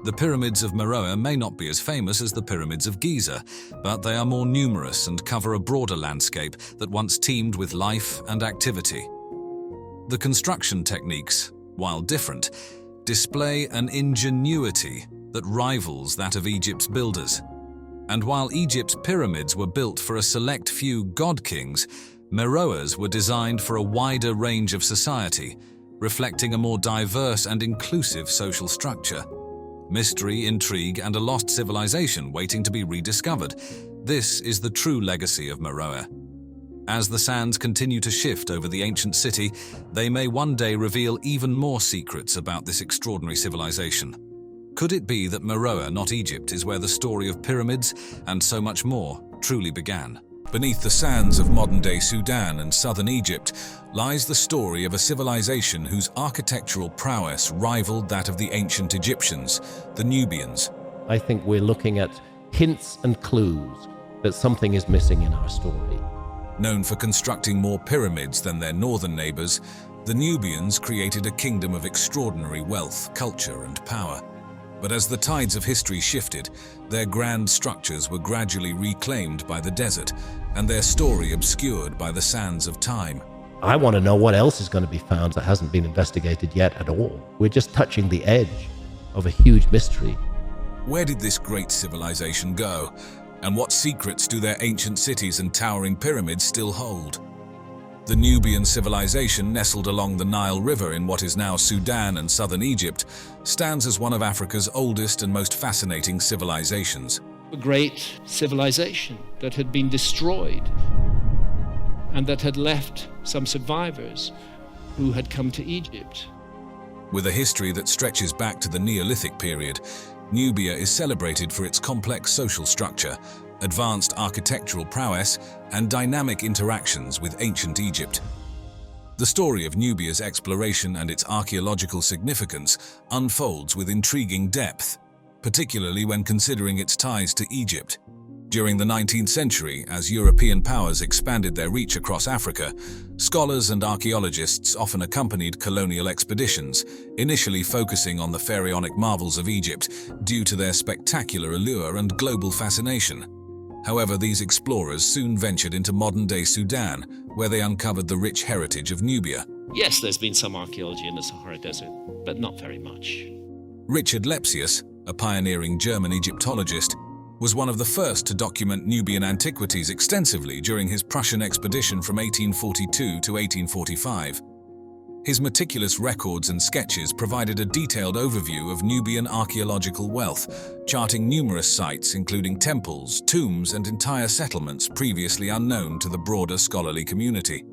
The pyramids of Meroe may not be as famous as the pyramids of Giza, but they are more numerous and cover a broader landscape that once teemed with life and activity. The construction techniques, while different, display an ingenuity that rivals that of Egypt's builders. And while Egypt's pyramids were built for a select few god-kings, Meroe's were designed for a wider range of society, reflecting a more diverse and inclusive social structure. Mystery, intrigue, and a lost civilization waiting to be rediscovered. This is the true legacy of Meroe. As the sands continue to shift over the ancient city, they may one day reveal even more secrets about this extraordinary civilization. Could it be that Meroe, not Egypt, is where the story of pyramids and so much more truly began? Beneath the sands of modern-day Sudan and southern Egypt lies the story of a civilization whose architectural prowess rivaled that of the ancient Egyptians, the Nubians. I think we're looking at hints and clues that something is missing in our story. Known for constructing more pyramids than their northern neighbors, the Nubians created a kingdom of extraordinary wealth, culture, and power. But as the tides of history shifted, their grand structures were gradually reclaimed by the desert, and their story obscured by the sands of time. I want to know what else is going to be found that hasn't been investigated yet at all. We're just touching the edge of a huge mystery. Where did this great civilization go? And what secrets do their ancient cities and towering pyramids still hold? The Nubian civilization, nestled along the Nile River in what is now Sudan and southern Egypt, stands as one of Africa's oldest and most fascinating civilizations. A great civilization that had been destroyed and that had left some survivors who had come to Egypt. With a history that stretches back to the Neolithic period, Nubia is celebrated for its complex social structure, advanced architectural prowess, and dynamic interactions with ancient Egypt. The story of Nubia's exploration and its archaeological significance unfolds with intriguing depth, particularly when considering its ties to Egypt. During the 19th century, as European powers expanded their reach across Africa, scholars and archaeologists often accompanied colonial expeditions, initially focusing on the pharaonic marvels of Egypt due to their spectacular allure and global fascination. However, these explorers soon ventured into modern-day Sudan, where they uncovered the rich heritage of Nubia. Yes, there's been some archaeology in the Sahara Desert, but not very much. Richard Lepsius, a pioneering German Egyptologist, was one of the first to document Nubian antiquities extensively during his Prussian expedition from 1842 to 1845. His meticulous records and sketches provided a detailed overview of Nubian archaeological wealth, charting numerous sites including temples, tombs, and entire settlements previously unknown to the broader scholarly community.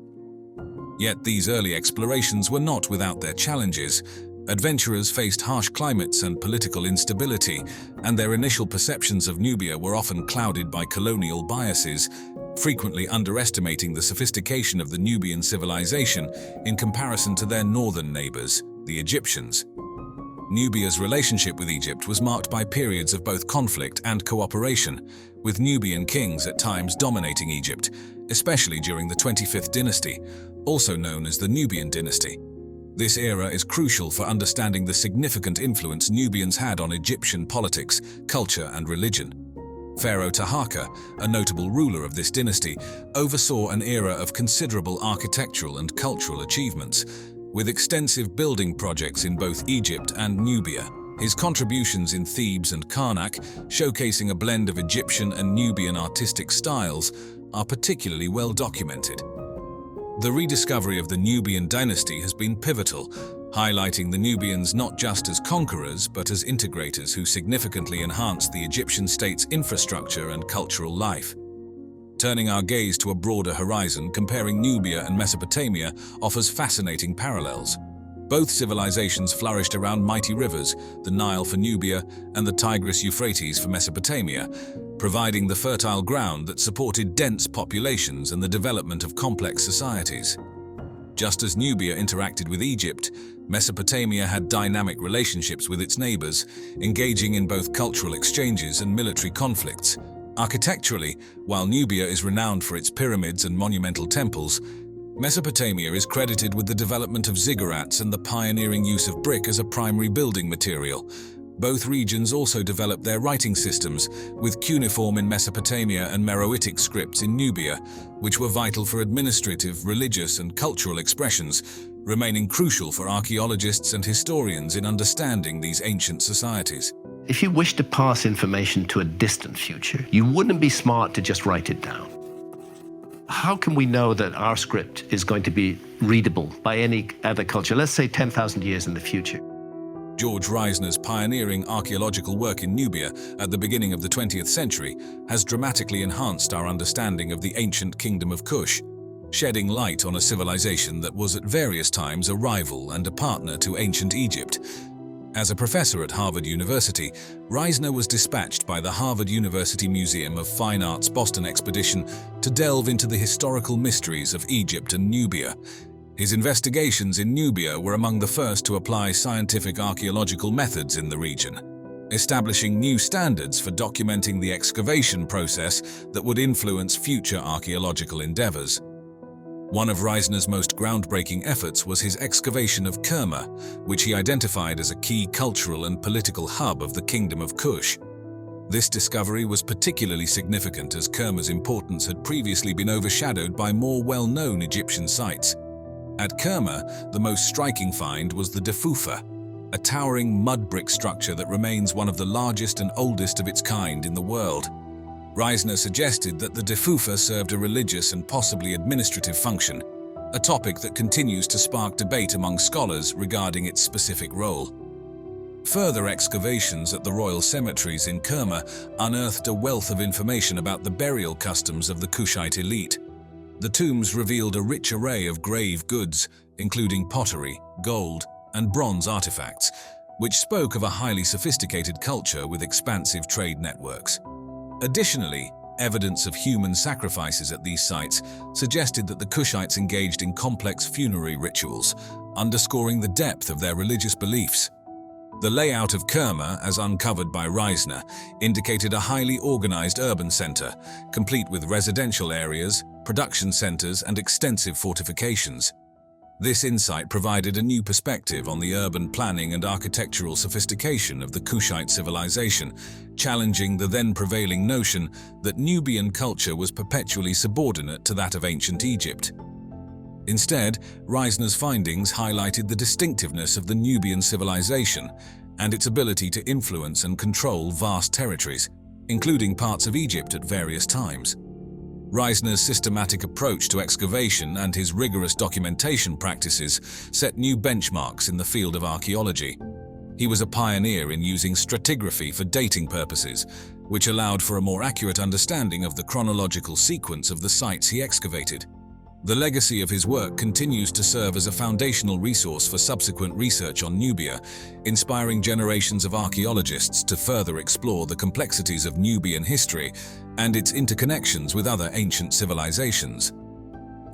Yet these early explorations were not without their challenges. Adventurers faced harsh climates and political instability, and their initial perceptions of Nubia were often clouded by colonial biases, frequently underestimating the sophistication of the Nubian civilization in comparison to their northern neighbors, the Egyptians. Nubia's relationship with Egypt was marked by periods of both conflict and cooperation, with Nubian kings at times dominating Egypt, especially during the 25th dynasty, also known as the Nubian dynasty. This era is crucial for understanding the significant influence Nubians had on Egyptian politics, culture, and religion. Pharaoh Taharqa, a notable ruler of this dynasty, oversaw an era of considerable architectural and cultural achievements, with extensive building projects in both Egypt and Nubia. His contributions in Thebes and Karnak, showcasing a blend of Egyptian and Nubian artistic styles, are particularly well documented. The rediscovery of the Nubian dynasty has been pivotal, highlighting the Nubians not just as conquerors but as integrators who significantly enhanced the Egyptian state's infrastructure and cultural life. Turning our gaze to a broader horizon, comparing Nubia and Mesopotamia offers fascinating parallels. Both civilizations flourished around mighty rivers, the Nile for Nubia and the Tigris-Euphrates for Mesopotamia, providing the fertile ground that supported dense populations and the development of complex societies. Just as Nubia interacted with Egypt, Mesopotamia had dynamic relationships with its neighbors, engaging in both cultural exchanges and military conflicts. Architecturally, while Nubia is renowned for its pyramids and monumental temples, Mesopotamia is credited with the development of ziggurats and the pioneering use of brick as a primary building material. Both regions also developed their writing systems, with cuneiform in Mesopotamia and Meroitic scripts in Nubia, which were vital for administrative, religious, and cultural expressions, remaining crucial for archaeologists and historians in understanding these ancient societies. If you wish to pass information to a distant future, you wouldn't be smart to just write it down. How can we know that our script is going to be readable by any other culture, let's say 10,000 years in the future? George Reisner's pioneering archaeological work in Nubia at the beginning of the 20th century has dramatically enhanced our understanding of the ancient kingdom of Kush, shedding light on a civilization that was at various times a rival and a partner to ancient Egypt. As a professor at Harvard University, Reisner was dispatched by the Harvard University Museum of Fine Arts Boston expedition to delve into the historical mysteries of Egypt and Nubia. His investigations in Nubia were among the first to apply scientific archaeological methods in the region, establishing new standards for documenting the excavation process that would influence future archaeological endeavors. One of Reisner's most groundbreaking efforts was his excavation of Kerma, which he identified as a key cultural and political hub of the Kingdom of Kush. This discovery was particularly significant as Kerma's importance had previously been overshadowed by more well-known Egyptian sites. At Kerma, the most striking find was the Defufa, a towering mud brick structure that remains one of the largest and oldest of its kind in the world. Reisner suggested that the Defufa served a religious and possibly administrative function, a topic that continues to spark debate among scholars regarding its specific role. Further excavations at the royal cemeteries in Kerma unearthed a wealth of information about the burial customs of the Kushite elite. The tombs revealed a rich array of grave goods, including pottery, gold, and bronze artifacts, which spoke of a highly sophisticated culture with expansive trade networks. Additionally, evidence of human sacrifices at these sites suggested that the Kushites engaged in complex funerary rituals, underscoring the depth of their religious beliefs. The layout of Kerma, as uncovered by Reisner, indicated a highly organized urban center, complete with residential areas, production centers, and extensive fortifications. This insight provided a new perspective on the urban planning and architectural sophistication of the Kushite civilization, challenging the then prevailing notion that Nubian culture was perpetually subordinate to that of ancient Egypt. Instead, Reisner's findings highlighted the distinctiveness of the Nubian civilization and its ability to influence and control vast territories, including parts of Egypt at various times. Reisner's systematic approach to excavation and his rigorous documentation practices set new benchmarks in the field of archaeology. He was a pioneer in using stratigraphy for dating purposes, which allowed for a more accurate understanding of the chronological sequence of the sites he excavated. The legacy of his work continues to serve as a foundational resource for subsequent research on Nubia, inspiring generations of archaeologists to further explore the complexities of Nubian history and its interconnections with other ancient civilizations.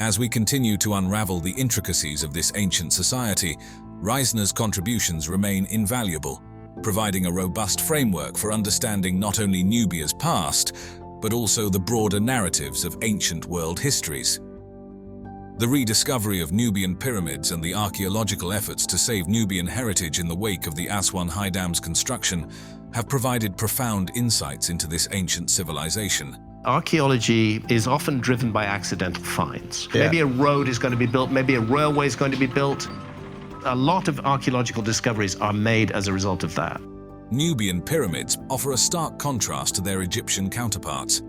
As we continue to unravel the intricacies of this ancient society, Reisner's contributions remain invaluable, providing a robust framework for understanding not only Nubia's past, but also the broader narratives of ancient world histories. The rediscovery of Nubian pyramids and the archaeological efforts to save Nubian heritage in the wake of the Aswan High Dam's construction have provided profound insights into this ancient civilization. Archaeology is often driven by accidental finds. Maybe a road is going to be built, maybe a railway is going to be built. A lot of archaeological discoveries are made as a result of that. Nubian pyramids offer a stark contrast to their Egyptian counterparts.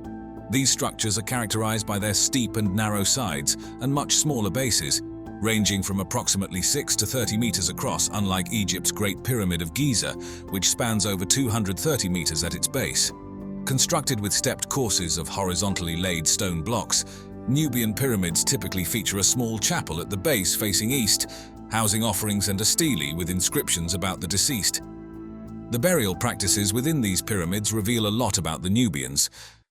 These structures are characterized by their steep and narrow sides and much smaller bases, ranging from approximately 6 to 30 meters across, unlike Egypt's Great Pyramid of Giza, which spans over 230 meters at its base. Constructed with stepped courses of horizontally laid stone blocks, Nubian pyramids typically feature a small chapel at the base facing east, housing offerings and a stele with inscriptions about the deceased. The burial practices within these pyramids reveal a lot about the Nubians.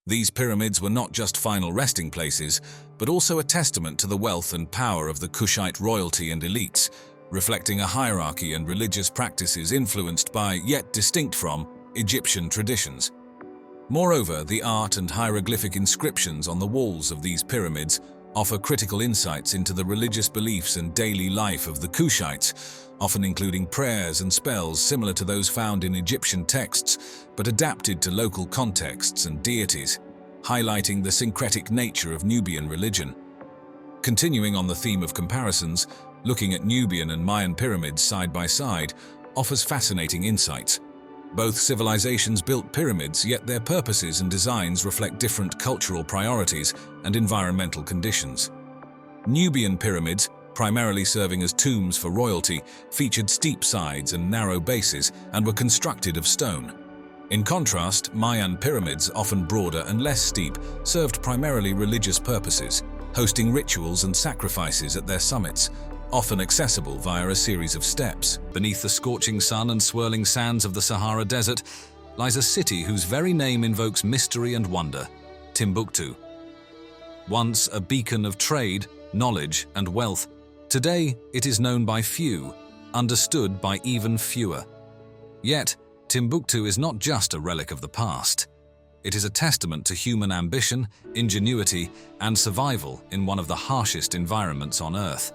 These pyramids were not just final resting places, but also a testament to the wealth and power of the Kushite royalty and elites, reflecting a hierarchy and religious practices influenced by, yet distinct from, Egyptian traditions. Moreover, the art and hieroglyphic inscriptions on the walls of these pyramids offer critical insights into the religious beliefs and daily life of the Kushites, often including prayers and spells similar to those found in Egyptian texts, but adapted to local contexts and deities, highlighting the syncretic nature of Nubian religion. Continuing on the theme of comparisons, Looking at Nubian and Mayan pyramids side by side offers fascinating insights. Both civilizations built pyramids, yet their purposes and designs reflect different cultural priorities and environmental conditions. Nubian pyramids, primarily serving as tombs for royalty, featured steep sides and narrow bases and were constructed of stone. In contrast, Mayan pyramids, often broader and less steep, served primarily religious purposes, hosting rituals and sacrifices at their summits, often accessible via a series of steps. Beneath the scorching sun and swirling sands of the Sahara Desert lies a city whose very name invokes mystery and wonder, Timbuktu. Once a beacon of trade, knowledge, and wealth, today it is known by few, understood by even fewer. Yet, Timbuktu is not just a relic of the past. It is a testament to human ambition, ingenuity, and survival in one of the harshest environments on Earth.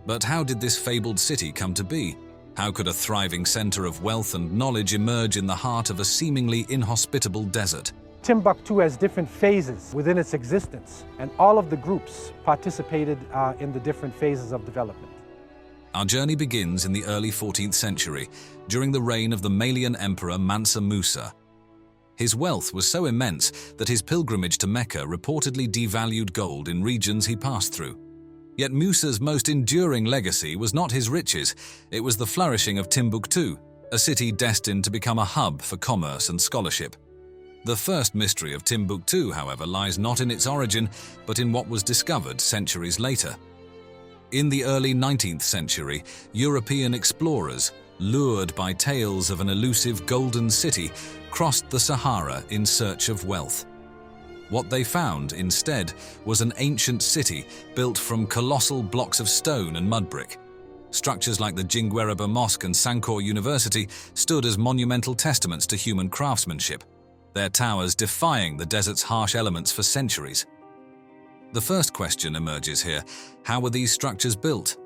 But how did this fabled city come to be? How could a thriving center of wealth and knowledge emerge in the heart of a seemingly inhospitable desert? Timbuktu has different phases within its existence, and all of the groups participated in the different phases of development. Our journey begins in the early 14th century, during the reign of the Malian emperor Mansa Musa. His wealth was so immense that his pilgrimage to Mecca reportedly devalued gold in regions he passed through. Yet Musa's most enduring legacy was not his riches, it was the flourishing of Timbuktu, a city destined to become a hub for commerce and scholarship. The first mystery of Timbuktu, however, lies not in its origin, but in what was discovered centuries later. In the early 19th century, European explorers, lured by tales of an elusive golden city, crossed the Sahara in search of wealth. What they found, instead, was an ancient city built from colossal blocks of stone and mud brick. Structures like the Jingwereber Mosque and Sankore University stood as monumental testaments to human craftsmanship, their towers defying the desert's harsh elements for centuries. The first question emerges here: how were these structures built?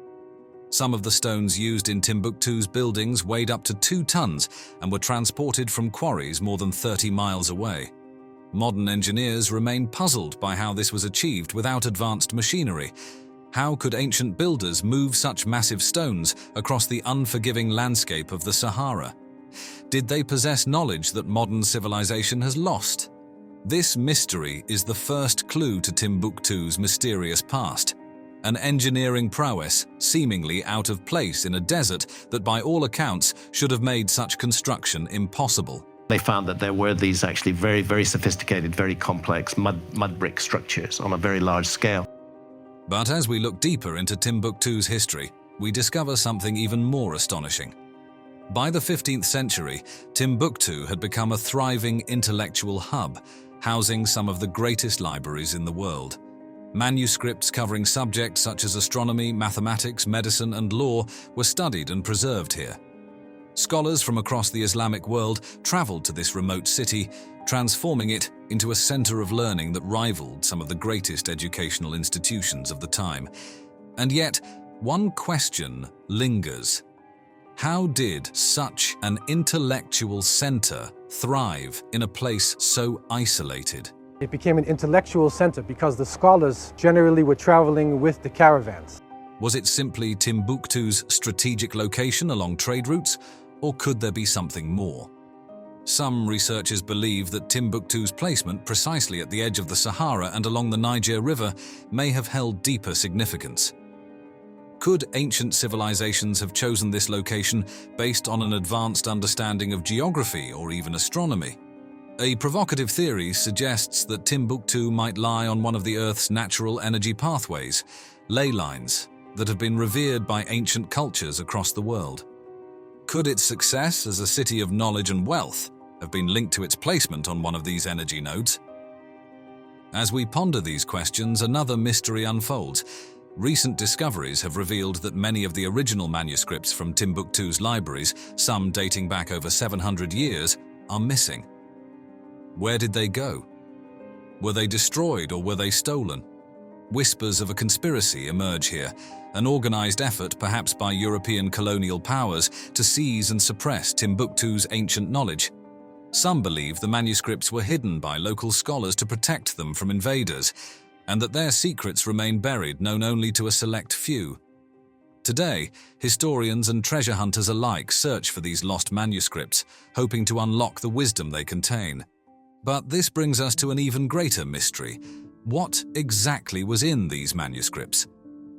Some of the stones used in Timbuktu's buildings weighed up to 2 tons and were transported from quarries more than 30 miles away. Modern engineers remain puzzled by how this was achieved without advanced machinery. How could ancient builders move such massive stones across the unforgiving landscape of the Sahara? Did they possess knowledge that modern civilization has lost? This mystery is the first clue to Timbuktu's mysterious past. An engineering prowess seemingly out of place in a desert that by all accounts should have made such construction impossible. They found that there were these actually very, very sophisticated, very complex mud brick structures on a very large scale. But as we look deeper into Timbuktu's history, we discover something even more astonishing. By the 15th century, Timbuktu had become a thriving intellectual hub, housing some of the greatest libraries in the world. Manuscripts covering subjects such as astronomy, mathematics, medicine, and law were studied and preserved here. Scholars from across the Islamic world traveled to this remote city, transforming it into a center of learning that rivaled some of the greatest educational institutions of the time. And yet, one question lingers. How did such an intellectual center thrive in a place so isolated? It became an intellectual center because the scholars generally were traveling with the caravans. Was it simply Timbuktu's strategic location along trade routes, or could there be something more? Some researchers believe that Timbuktu's placement precisely at the edge of the Sahara and along the Niger River may have held deeper significance. Could ancient civilizations have chosen this location based on an advanced understanding of geography or even astronomy? A provocative theory suggests that Timbuktu might lie on one of the Earth's natural energy pathways, ley lines, that have been revered by ancient cultures across the world. Could its success as a city of knowledge and wealth have been linked to its placement on one of these energy nodes? As we ponder these questions, another mystery unfolds. Recent discoveries have revealed that many of the original manuscripts from Timbuktu's libraries, some dating back over 700 years, are missing. Where did they go? Were they destroyed or were they stolen? Whispers of a conspiracy emerge here, an organized effort perhaps by European colonial powers to seize and suppress Timbuktu's ancient knowledge. Some believe the manuscripts were hidden by local scholars to protect them from invaders, and that their secrets remain buried known only to a select few. Today, historians and treasure hunters alike search for these lost manuscripts, hoping to unlock the wisdom they contain. But this brings us to an even greater mystery. What exactly was in these manuscripts?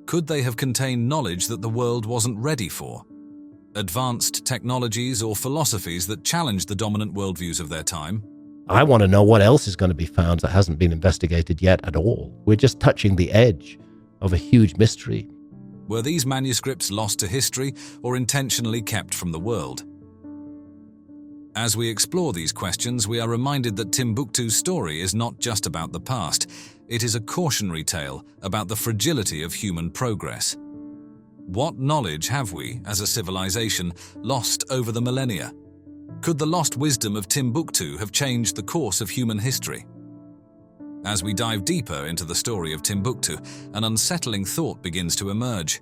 Could they have contained knowledge that the world wasn't ready for? Advanced technologies or philosophies that challenged the dominant worldviews of their time? I want to know what else is going to be found that hasn't been investigated yet at all. We're just touching the edge of a huge mystery. Were these manuscripts lost to history or intentionally kept from the world? As we explore these questions, we are reminded that Timbuktu's story is not just about the past. It is a cautionary tale about the fragility of human progress. What knowledge have we, as a civilization, lost over the millennia? Could the lost wisdom of Timbuktu have changed the course of human history? As we dive deeper into the story of Timbuktu, an unsettling thought begins to emerge.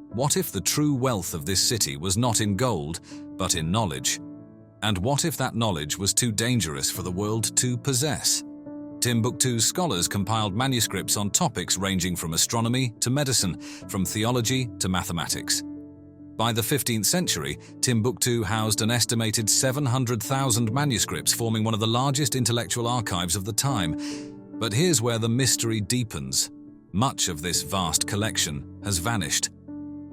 What if the true wealth of this city was not in gold, but in knowledge? And what if that knowledge was too dangerous for the world to possess? Timbuktu's scholars compiled manuscripts on topics ranging from astronomy to medicine, from theology to mathematics. By the 15th century, Timbuktu housed an estimated 700,000 manuscripts, forming one of the largest intellectual archives of the time. But here's where the mystery deepens. Much of this vast collection has vanished.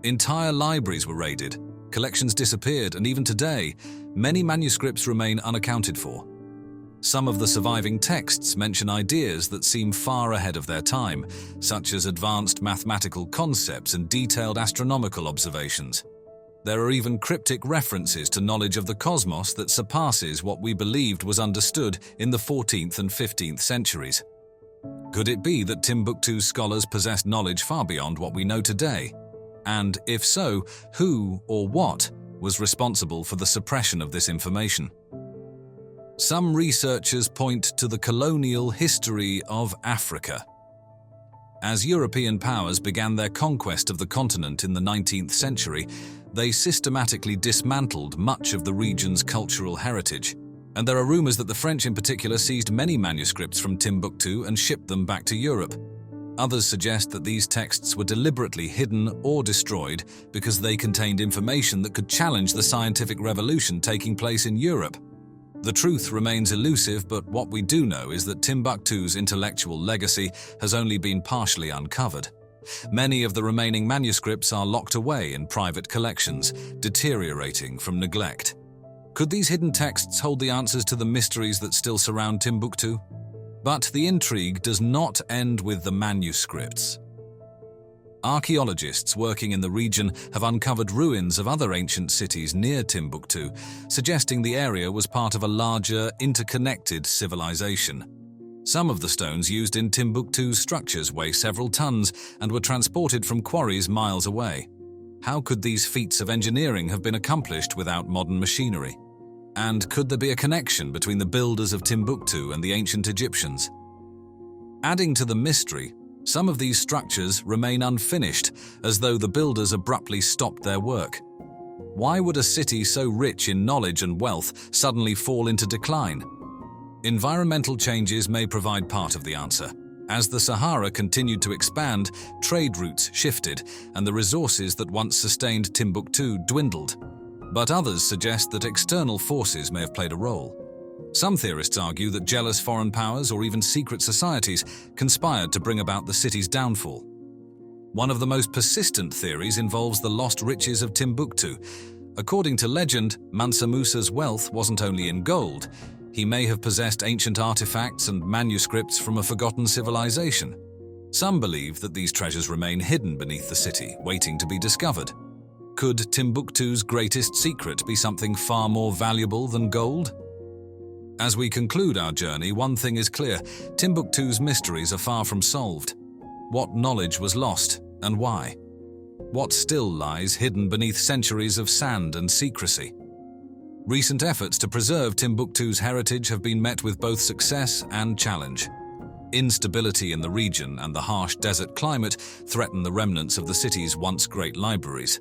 Entire libraries were raided, collections disappeared, and even today, many manuscripts remain unaccounted for. Some of the surviving texts mention ideas that seem far ahead of their time, such as advanced mathematical concepts and detailed astronomical observations. There are even cryptic references to knowledge of the cosmos that surpasses what we believed was understood in the 14th and 15th centuries. Could it be that Timbuktu's scholars possessed knowledge far beyond what we know today? And if so, who or what was responsible for the suppression of this information? Some researchers point to the colonial history of Africa. As European powers began their conquest of the continent in the 19th century, they systematically dismantled much of the region's cultural heritage. And there are rumors that the French in particular seized many manuscripts from Timbuktu and shipped them back to Europe. Others suggest that these texts were deliberately hidden or destroyed because they contained information that could challenge the scientific revolution taking place in Europe. The truth remains elusive, but what we do know is that Timbuktu's intellectual legacy has only been partially uncovered. Many of the remaining manuscripts are locked away in private collections, deteriorating from neglect. Could these hidden texts hold the answers to the mysteries that still surround Timbuktu? But the intrigue does not end with the manuscripts. Archaeologists working in the region have uncovered ruins of other ancient cities near Timbuktu, suggesting the area was part of a larger, interconnected civilization. Some of the stones used in Timbuktu's structures weigh several tons and were transported from quarries miles away. How could these feats of engineering have been accomplished without modern machinery? And could there be a connection between the builders of Timbuktu and the ancient Egyptians? Adding to the mystery, some of these structures remain unfinished, as though the builders abruptly stopped their work. Why would a city so rich in knowledge and wealth suddenly fall into decline? Environmental changes may provide part of the answer. As the Sahara continued to expand, trade routes shifted, and the resources that once sustained Timbuktu dwindled. But others suggest that external forces may have played a role. Some theorists argue that jealous foreign powers or even secret societies conspired to bring about the city's downfall. One of the most persistent theories involves the lost riches of Timbuktu. According to legend, Mansa Musa's wealth wasn't only in gold. He may have possessed ancient artifacts and manuscripts from a forgotten civilization. Some believe that these treasures remain hidden beneath the city, waiting to be discovered. Could Timbuktu's greatest secret be something far more valuable than gold? As we conclude our journey, one thing is clear: Timbuktu's mysteries are far from solved. What knowledge was lost, and why? What still lies hidden beneath centuries of sand and secrecy? Recent efforts to preserve Timbuktu's heritage have been met with both success and challenge. Instability in the region and the harsh desert climate threaten the remnants of the city's once great libraries.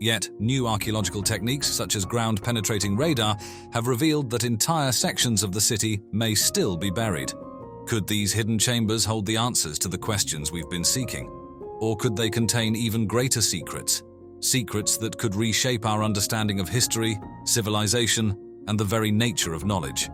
Yet, new archaeological techniques such as ground-penetrating radar have revealed that entire sections of the city may still be buried. Could these hidden chambers hold the answers to the questions we've been seeking? Or could they contain even greater secrets? secrets that could reshape our understanding of history, civilization, and the very nature of knowledge.